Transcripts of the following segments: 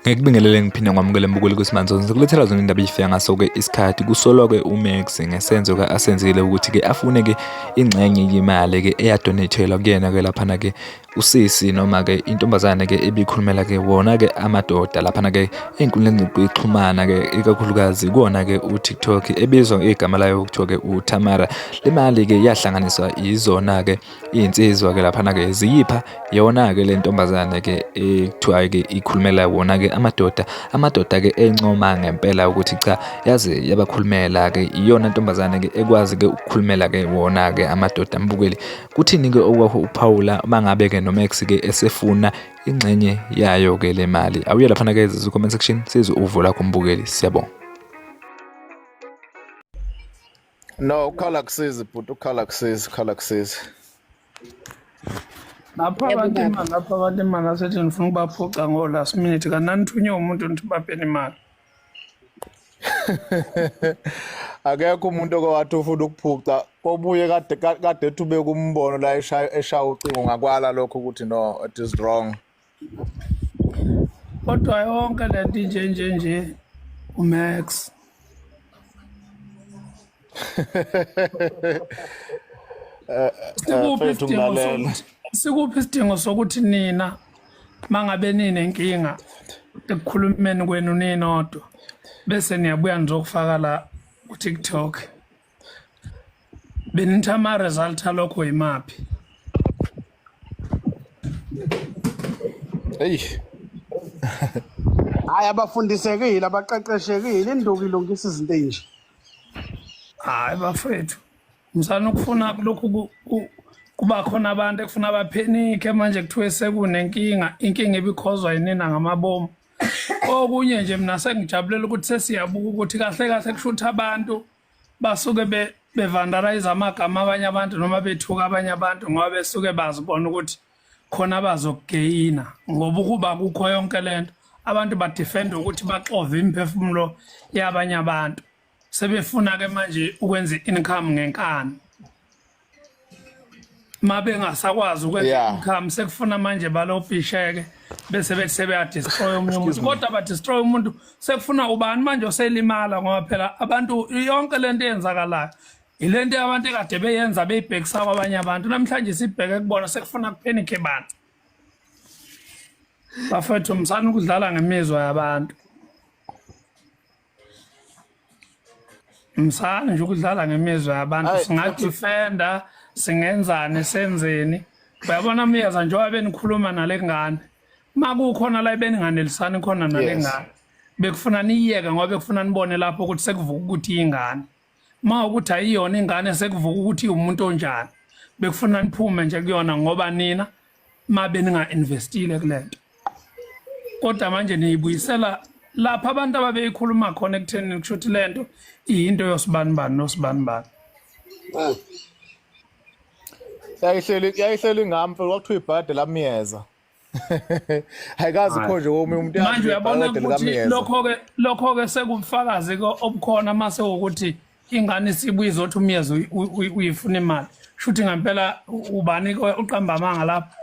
Ngikubingelele ngiphinde ngamukele mbukeli kusimanzo sikulethela zona indaba eyifika ngaso-ke isikhathi kusolwa-ke uMax ngesenzo-ke asenzile ukuthi-ke afune-ke ingxenye yemali-ke eyadonathelwa kuyena-ke laphana-ke usisi noma-ke intombazane-ke ebikhulumela-ke wona-ke amadoda laphana-ke ey'nkundleni zokuxhumana-ke ikakhulukazi kuwona-ke uTikTok ebizwa igama layo kuthiwa-ke uTamara. Le mali-ke yahlanganiswa izona-ke iy'nsizwa-ke laphana-ke ziyipha yona-ke le ntombazane-ke ekuthiwa-ke ikhulumela wona-ke amadoda-ke encoma ngempela ukuthi cha yaze yabakhulumela-ke iyona ntombazane-ke ekwazi-ke ukukhulumela-ke wona-ke amadoda. Mbukeli kuthini-ke okwakho uPaula mangabe-ke noMax-ke esefuna ingxenye yayo-ke le mali? Awuye laphana-ke ezizwe comment section sizwe uvo lakho mbukeli, siyabonga. No, ukhala kusizi bhuti, ukhala kusizi. Lapha abantu imali asethi nifuna ukubaphuca ngo-last minute kanti nanithunywe umuntu nithi bapheni imali. Akekho umuntu owathi ufuna ukuphuca kobuye kade thube kumbono la eshaya ucingo ngakwala lokho ukuthi no, it is wrong. Kodwa yonke lento nje uMax sikuphi isidingo sokuthi nina mangabe ninenkinga ekukhulumeni kwenu ninodwa bese niyabuya nizokufaka la ku-TikTok? Benithi ama-result alokho yimaphi? Hayi abafundisekile abaqeqeshekile induku ilungisa izinto enje. Hayi bafethu, msana ukufuna lokhu kuba khona abantu ekufuna baphenike manje kuthiwe sekunenkinga, inkinga ebikhozwa yinina ngamabomu. Okunye nje mina sengijabulela ukuthi sesiyabuka ukuthi kahle kahle kushutha abantu basuke bevandalize amagama abanye abantu noma bethuka abanye abantu ngoba besuke bazibona ukuthi khona bazokugeyina, ngoba ukuba kukho yonke lento abantu badefend ukuthi baxove imiphefumulo yabanye abantu, sebefuna-ke manje ukwenza income ngenkani. Mabe ngasakwazi ukwenza income sekufuna manje balobhisheke bese bethi sebeyadestroy omunye umuntu. Kodwa badestroy umuntu sekufuna ubani manje oselimala ngoba phela abantu yonke lento eyenzakalayo ilento abantu ekade beyenza beyibhekisa kwabanye abantu, namhlanje sibheke kubona sekufuna kuphenike abantu. Bafethu msana ukudlala ngemizwa yabantu, msana nje ukudlala ngemizwa yabantu. Singadefenda singenzani senzeni, uyabona miyeza njengoba benikhuluma nale ngane makukhona la beninganelisani khona nale ngane bekufuna niyeke ngoba bekufuna nibone lapho ukuthi sekuvuka ukuthi ingane, ma ukuthi ayiyona ingane sekuvuka ukuthi umuntu onjani, bekufuna niphume nje kuyona ngoba nina mabe ninga-investile kulento. Kodwa manje niyibuyisela lapha abantu ababeyikhuluma khona ekutheni kushuthi lento iyinto yosibanibani nosibanibani. Yayihleli ngamfe kwakuthiwa ibhade lamiyeza. Ayikazi khonje omunye umuntu manje uyabona ukuthi lokho-ke sekubufakazi obukhona mase ukuthi ingane isibuye izothi umyeza uyifuna imali, shuthi ngempela ubani uqamba amanga lapho.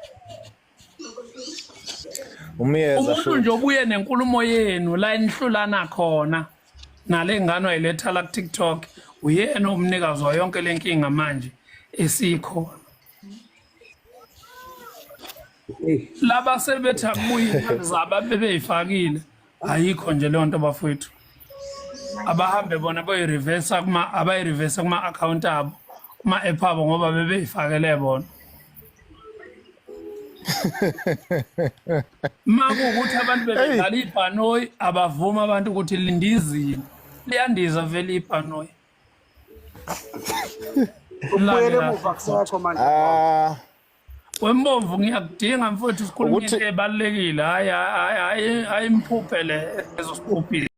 Umuntu nje obuye nenkulumo yenu la enihlulana khona nale ngane wayiletha la ku-TikTok uyena umnikazi wa yonke le nkinga manje esikhona. Laba sebethi akubuye imali zabo bebeyifakile ayikho nje leyo nto bafowethu, abahambe bona abayirivesa kuma-akhawunti abo kuma-app abo ngoba bebeyifakele bona. Makuwukuthi abantu bebedlala ibhanoyi abavuma abantu ukuthi lindizile, liyandiza vele ibhanoyi. Ubuyele emuva kusekho manje. Wembomvu ngiyakudinga mfowethu sikhuluma into ebalekile, hayi imphuphe le ezosiphuphile.